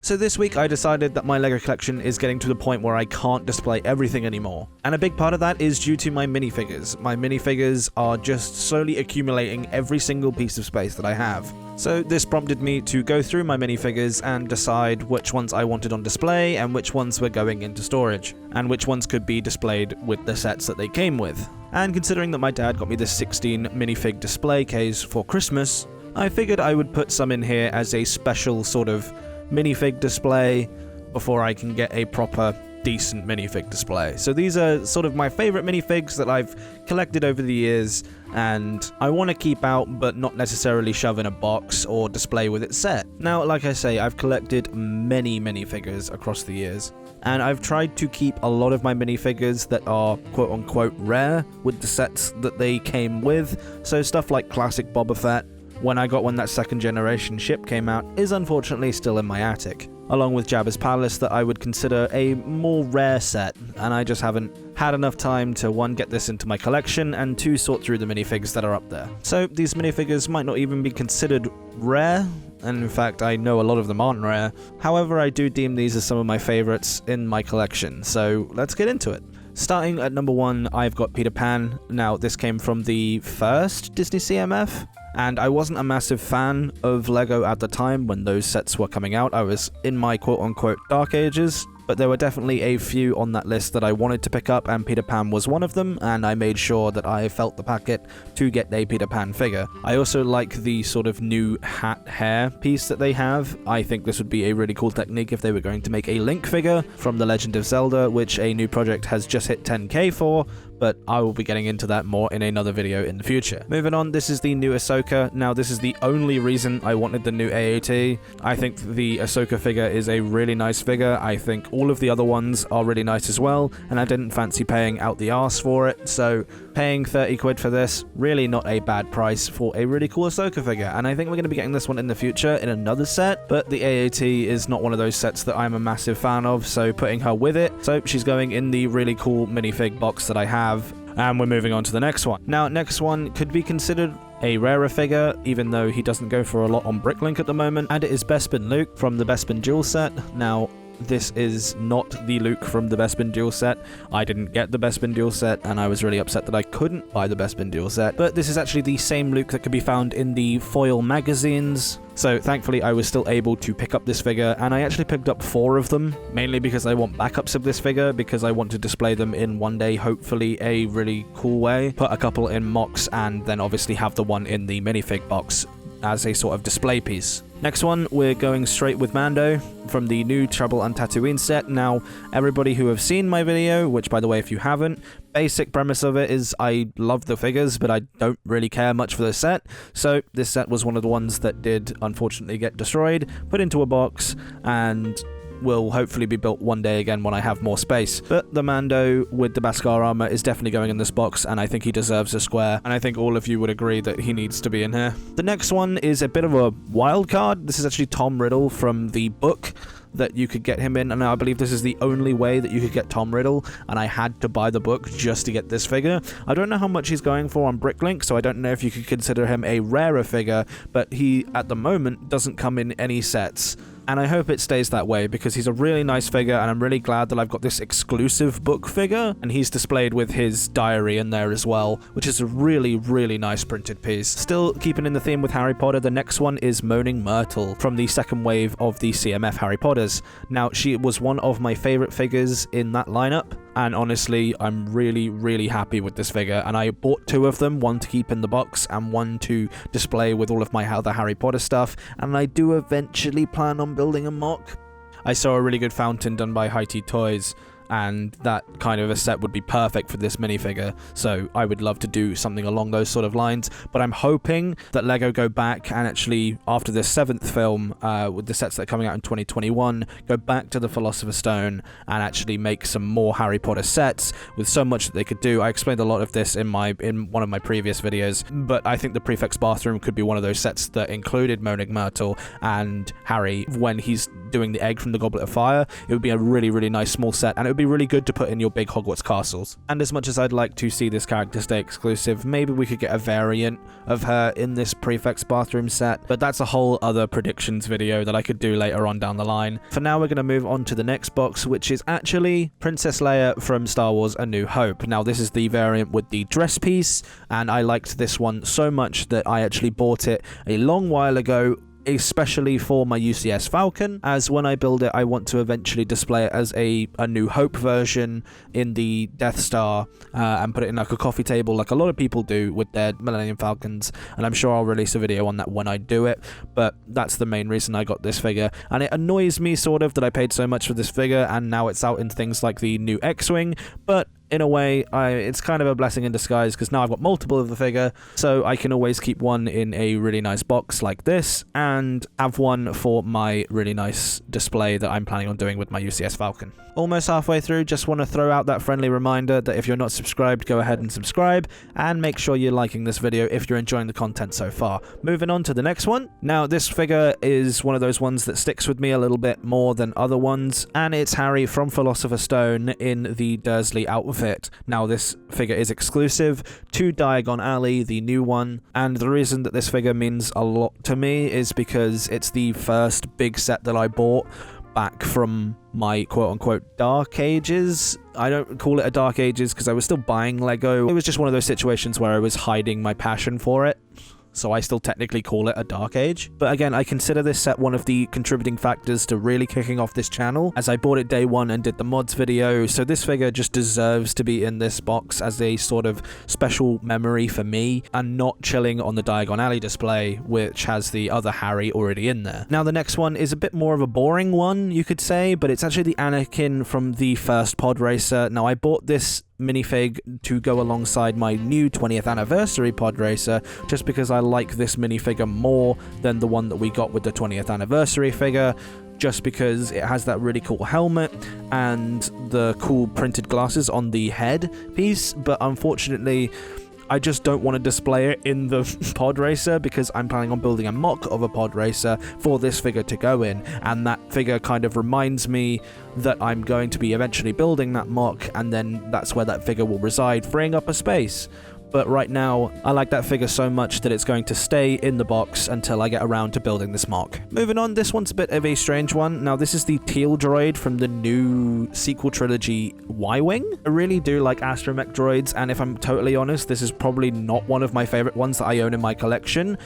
So this week I decided that my LEGO collection is getting to the point where I can't display everything anymore. And a big part of that is due to my minifigures. My minifigures are just slowly accumulating every single piece of space that I have. So this prompted me to go through my minifigures and decide which ones I wanted on display and which ones were going into storage, and which ones could be displayed with the sets that they came with. And considering that my dad got me this 16 minifig display case for Christmas, I figured I would put some in here as a special sort of minifig display before I can get a proper decent minifig display. So these are sort of my favorite minifigs that I've collected over the years and I want to keep out but not necessarily shove in a box or display with it set. Now, like I say, I've collected many minifigures across the years, and I've tried to keep a lot of my minifigures that are quote-unquote rare with the sets that they came with. So stuff like classic Boba Fett, when I got when that second generation ship came out, is unfortunately still in my attic, along with Jabba's Palace that I would consider a more rare set, and I just haven't had enough time to 1, get this into my collection, and 2, sort through the minifigs that are up there. So these minifigures might not even be considered rare, and in fact I know a lot of them aren't rare. However, I do deem these as some of my favorites in my collection, so let's get into it. Starting at number 1, I've got Peter Pan. Now, this came from the first Disney CMF, and I wasn't a massive fan of LEGO at the time when those sets were coming out. I was in my quote-unquote dark ages, but there were definitely a few on that list that I wanted to pick up, and Peter Pan was one of them, and I made sure that I felt the packet to get a Peter Pan figure. I also like the sort of new hat hair piece that they have. I think this would be a really cool technique if they were going to make a Link figure from The Legend of Zelda, which a new project has just hit 10k for, but I will be getting into that more in another video in the future. Moving on, this is the new Ahsoka. Now, this is the only reason I wanted the new AAT. I think the Ahsoka figure is a really nice figure. I think all of the other ones are really nice as well, and I didn't fancy paying out the arse for it, so paying 30 quid for this, really not a bad price for a really cool Ahsoka figure, and I think we're going to be getting this one in the future in another set, but the AAT is not one of those sets that I'm a massive fan of, so putting her with it, so she's going in the really cool minifig box that I have. And we're moving on to the next one. Now, next one could be considered a rarer figure, even though he doesn't go for a lot on Bricklink at the moment, and it is Bespin Luke from the Bespin Duel set. Now, this is not the Luke from the Bespin Duel set. I didn't get the Bespin Duel set, and I was really upset that I couldn't buy the Bespin Duel set, but this is actually the same Luke that could be found in the foil magazines. So thankfully I was still able to pick up this figure, and I actually picked up 4 of them, mainly because I want backups of this figure, because I want to display them in one day, hopefully a really cool way. Put a couple in MOCs, and then obviously have the one in the minifig box as a sort of display piece. Next one, we're going straight with Mando from the new Trouble on Tatooine set. Now, everybody who have seen my video, which by the way, if you haven't, basic premise of it is I love the figures, but I don't really care much for the set. So this set was one of the ones that did unfortunately get destroyed, put into a box, and will hopefully be built one day again when I have more space. But the Mando with the Beskar armor is definitely going in this box, and I think he deserves a square, and I think all of you would agree that he needs to be in here. The next one is a bit of a wild card. This is actually Tom Riddle from the book that you could get him in, and I believe this is the only way that you could get Tom Riddle, and I had to buy the book just to get this figure. I don't know how much he's going for on Bricklink, so I don't know if you could consider him a rarer figure, but he at the moment doesn't come in any sets. And I hope it stays that way, because he's a really nice figure, and I'm really glad that I've got this exclusive book figure, and he's displayed with his diary in there as well, which is a really, really nice printed piece. Still keeping in the theme with Harry Potter, the next one is Moaning Myrtle from the second wave of the CMF Harry Potters. Now, she was one of my favorite figures in that lineup, and honestly, I'm really, really happy with this figure, and I bought 2 of them, one to keep in the box and one to display with all of my other Harry Potter stuff, and I do eventually plan on building a MOC. I saw a really good fountain done by High Tea Toys, and that kind of a set would be perfect for this minifigure, so I would love to do something along those sort of lines. But I'm hoping that LEGO go back and actually, after the 7th film, with the sets that are coming out in 2021, go back to the Philosopher's Stone and actually make some more Harry Potter sets with so much that they could do. I explained a lot of this in one of my previous videos, but I think the Prefect's Bathroom could be one of those sets that included Moaning Myrtle and Harry when he's doing the egg from the Goblet of Fire. It would be a really, really nice small set, and it would would be really good to put in your big Hogwarts castles. And as much as I'd like to see this character stay exclusive, maybe we could get a variant of her in this Prefect's bathroom set, but that's a whole other predictions video that I could do later on down the line. For now, we're going to move on to the next box, which is actually Princess Leia from Star Wars A New Hope. Now, this is the variant with the dress piece, and I liked this one so much that I actually bought it a long while ago, especially for my UCS Falcon, as when I build it, I want to eventually display it as a New Hope version in the Death Star and put it in like a coffee table like a lot of people do with their Millennium Falcons, and I'm sure I'll release a video on that when I do it, but that's the main reason I got this figure. And it annoys me sort of that I paid so much for this figure and now it's out in things like the new X-Wing, but in a way, it's kind of a blessing in disguise because now I've got multiple of the figure, so I can always keep one in a really nice box like this and have one for my really nice display that I'm planning on doing with my UCS Falcon. Almost halfway through, just want to throw out that friendly reminder that if you're not subscribed, go ahead and subscribe, and make sure you're liking this video if you're enjoying the content so far. Moving on to the next one. Now, this figure is one of those ones that sticks with me a little bit more than other ones, and it's Harry from Philosopher's Stone in the Dursley outfit. Now, this figure is exclusive to Diagon Alley, the new one, and the reason that this figure means a lot to me is because it's the first big set that I bought back from my quote-unquote dark ages. I don't call it a dark ages because I was still buying Lego. It was just one of those situations where I was hiding my passion for it, so I still technically call it a dark age. But again, I consider this set one of the contributing factors to really kicking off this channel, as I bought it day one and did the mods video, so this figure just deserves to be in this box as a sort of special memory for me, and not chilling on the Diagon Alley display, which has the other Harry already in there. Now, the next one is a bit more of a boring one, you could say, but it's actually the Anakin from the first pod racer. Now, I bought this minifig to go alongside my new 20th anniversary pod racer, just because I like this minifigure more than the one that we got with the 20th anniversary figure, just because it has that really cool helmet and the cool printed glasses on the head piece, but unfortunately I just don't want to display it in the pod racer because I'm planning on building a mock of a pod racer for this figure to go in, and that figure kind of reminds me that I'm going to be eventually building that mock, and then that's where that figure will reside, freeing up a space. But right now, I like that figure so much that it's going to stay in the box until I get around to building this mock. Moving on, this one's a bit of a strange one. Now, this is the Teal Droid from the new sequel trilogy Y-Wing. I really do like Astromech Droids, and if I'm totally honest, this is probably not one of my favorite ones that I own in my collection,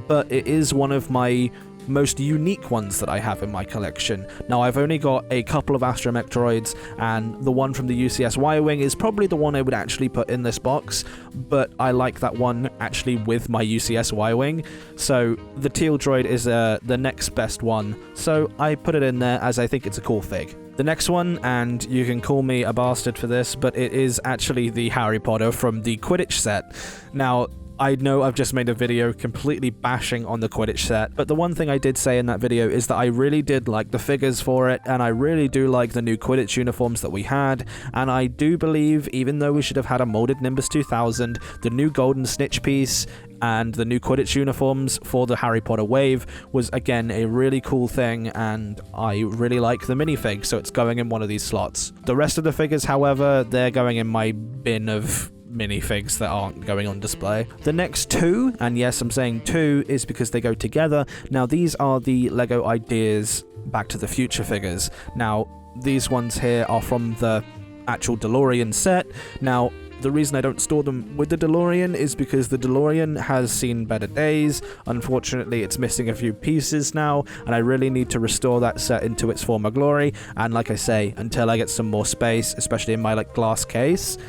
but it is one of my most unique ones that I have in my collection. Now, I've only got a couple of Astromech Droids, and the one from the UCS Y-Wing is probably the one I would actually put in this box, but I like that one actually with my UCS Y-Wing, so the Teal Droid is the next best one, so I put it in there as I think it's a cool fig. The next one, and you can call me a bastard for this, but it is actually the Harry Potter from the Quidditch set. Now, I know I've just made a video completely bashing on the Quidditch set, but the one thing I did say in that video is that I really did like the figures for it, and I really do like the new Quidditch uniforms that we had, and I do believe, even though we should have had a molded Nimbus 2000, the new golden snitch piece and the new Quidditch uniforms for the Harry Potter wave was again a really cool thing, and I really like the minifig, so it's going in one of these slots. The rest of the figures, however, they're going in my bin of minifigs that aren't going on display. The next two, and yes, I'm saying two, is because they go together. Now, these are the Lego Ideas Back to the Future figures. Now, these ones here are from the actual DeLorean set. Now, the reason I don't store them with the DeLorean is because the DeLorean has seen better days. Unfortunately, it's missing a few pieces now, and I really need to restore that set into its former glory. And like I say, until I get some more space, especially in my glass case,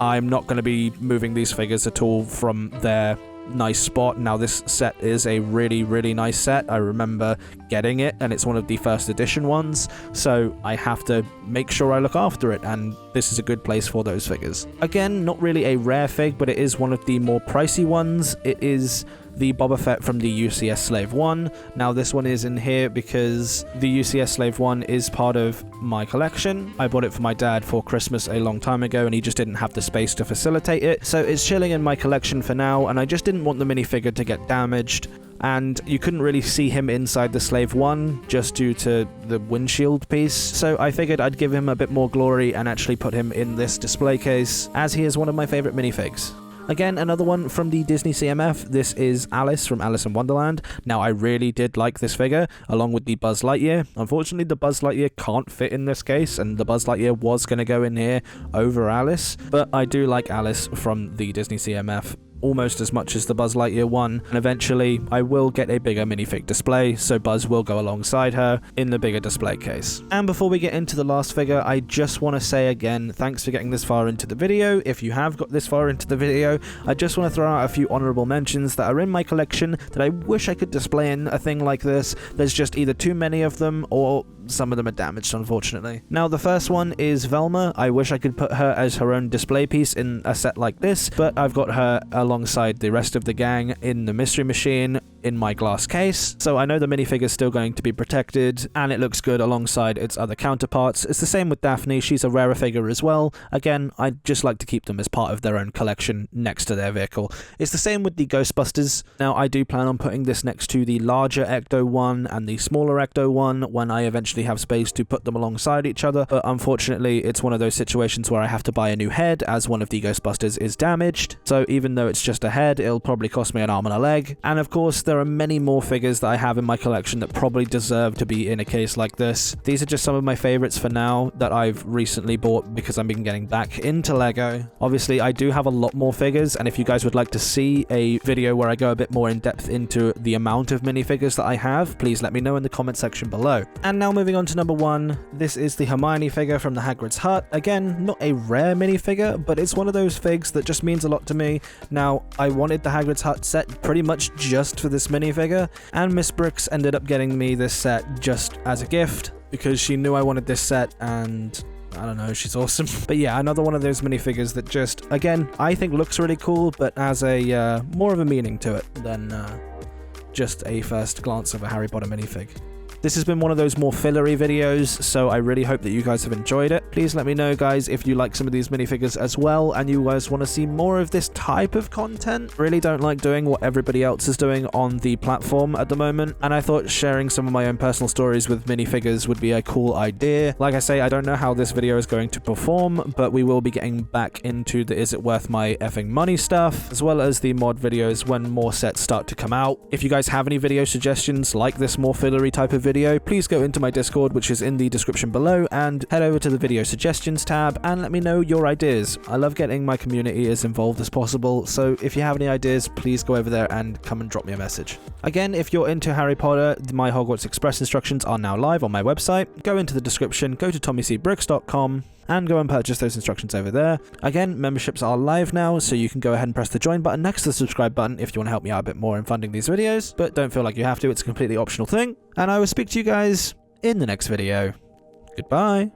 I'm not going to be moving these figures at all from their nice spot. Now, this set is a really, really nice set. I remember getting it, and it's one of the first edition ones, so I have to make sure I look after it, and this is a good place for those figures. Again, not really a rare fig, but it is one of the more pricey ones. It is the Boba Fett from the UCS Slave One. Now, this one is in here because the UCS Slave One is part of my collection. I bought it for my dad for Christmas a long time ago, and he just didn't have the space to facilitate it, so it's chilling in my collection for now, and I just didn't want the minifigure to get damaged. and you couldn't really see him inside the Slave One just due to the windshield piece, so I figured I'd give him a bit more glory and actually put him in this display case, as he is one of my favourite minifigs. Again, another one from the Disney CMF. This is Alice from Alice in Wonderland. Now, I really did like this figure, along with the Buzz Lightyear. Unfortunately, the Buzz Lightyear can't fit in this case, and the Buzz Lightyear was going to go in here over Alice, but I do like Alice from the Disney CMF almost as much as the Buzz Lightyear one, and eventually I will get a bigger minifig display, so Buzz will go alongside her in the bigger display case. And before we get into the last figure, I just want to say again, thanks for getting this far into the video. If you have got this far into the video, I just want to throw out a few honorable mentions that are in my collection that I wish I could display in a thing like this. There's just either too many of them, or some of them are damaged, unfortunately. Now, the first one is Velma. I wish I could put her as her own display piece in a set like this, but I've got her alongside the rest of the gang in the Mystery Machine in my glass case, so I know the minifig is still going to be protected, and it looks good alongside its other counterparts. It's the same with Daphne. She's a rarer figure as well. Again, I'd just like to keep them as part of their own collection next to their vehicle. It's the same with the Ghostbusters. Now, I do plan on putting this next to the larger Ecto one and the smaller Ecto one when I eventually have space to put them alongside each other, but unfortunately it's one of those situations where I have to buy a new head as one of the Ghostbusters is damaged, so even though it's just a head, it'll probably cost me an arm and a leg. And of course, there are many more figures that I have in my collection that probably deserve to be in a case like this. These are just some of my favorites for now that I've recently bought because I've been getting back into Lego. Obviously, I do have a lot more figures, and if you guys would like to see a video where I go a bit more in depth into the amount of minifigures that I have, please let me know in the comment section below. And now moving on to number one, this is the Hermione figure from the Hagrid's Hut. Again, not a rare minifigure, but it's one of those figs that just means a lot to me. Now, I wanted the Hagrid's Hut set pretty much just for this minifigure, and Miss Bricks ended up getting me this set just as a gift because she knew I wanted this set, and I don't know, she's awesome. But yeah, another one of those minifigures that just, again, I think looks really cool, but has a more of a meaning to it than just a first glance of a Harry Potter minifig. This has been one of those more fillery videos, so I really hope that you guys have enjoyed it. Please let me know, guys, if you like some of these minifigures as well, and you guys want to see more of this type of content. Really don't like doing what everybody else is doing on the platform at the moment, and I thought sharing some of my own personal stories with minifigures would be a cool idea. Like I say, I don't know how this video is going to perform, but we will be getting back into the is it worth my effing money stuff, as well as the mod videos when more sets start to come out. If you guys have any video suggestions like this more fillery type of video, please go into my Discord, which is in the description below, and head over to the video suggestions tab and let me know your ideas. I love getting my community as involved as possible, so if you have any ideas, please go over there and come and drop me a message. Again, if you're into Harry Potter, my Hogwarts Express instructions are now live on my website. Go into the description, go to TommyCBricks.com, and go and purchase those instructions over there. Again, memberships are live now, so you can go ahead and press the join button next to the subscribe button if you want to help me out a bit more in funding these videos, but don't feel like you have to, it's a completely optional thing. And I will speak to you guys in the next video. Goodbye.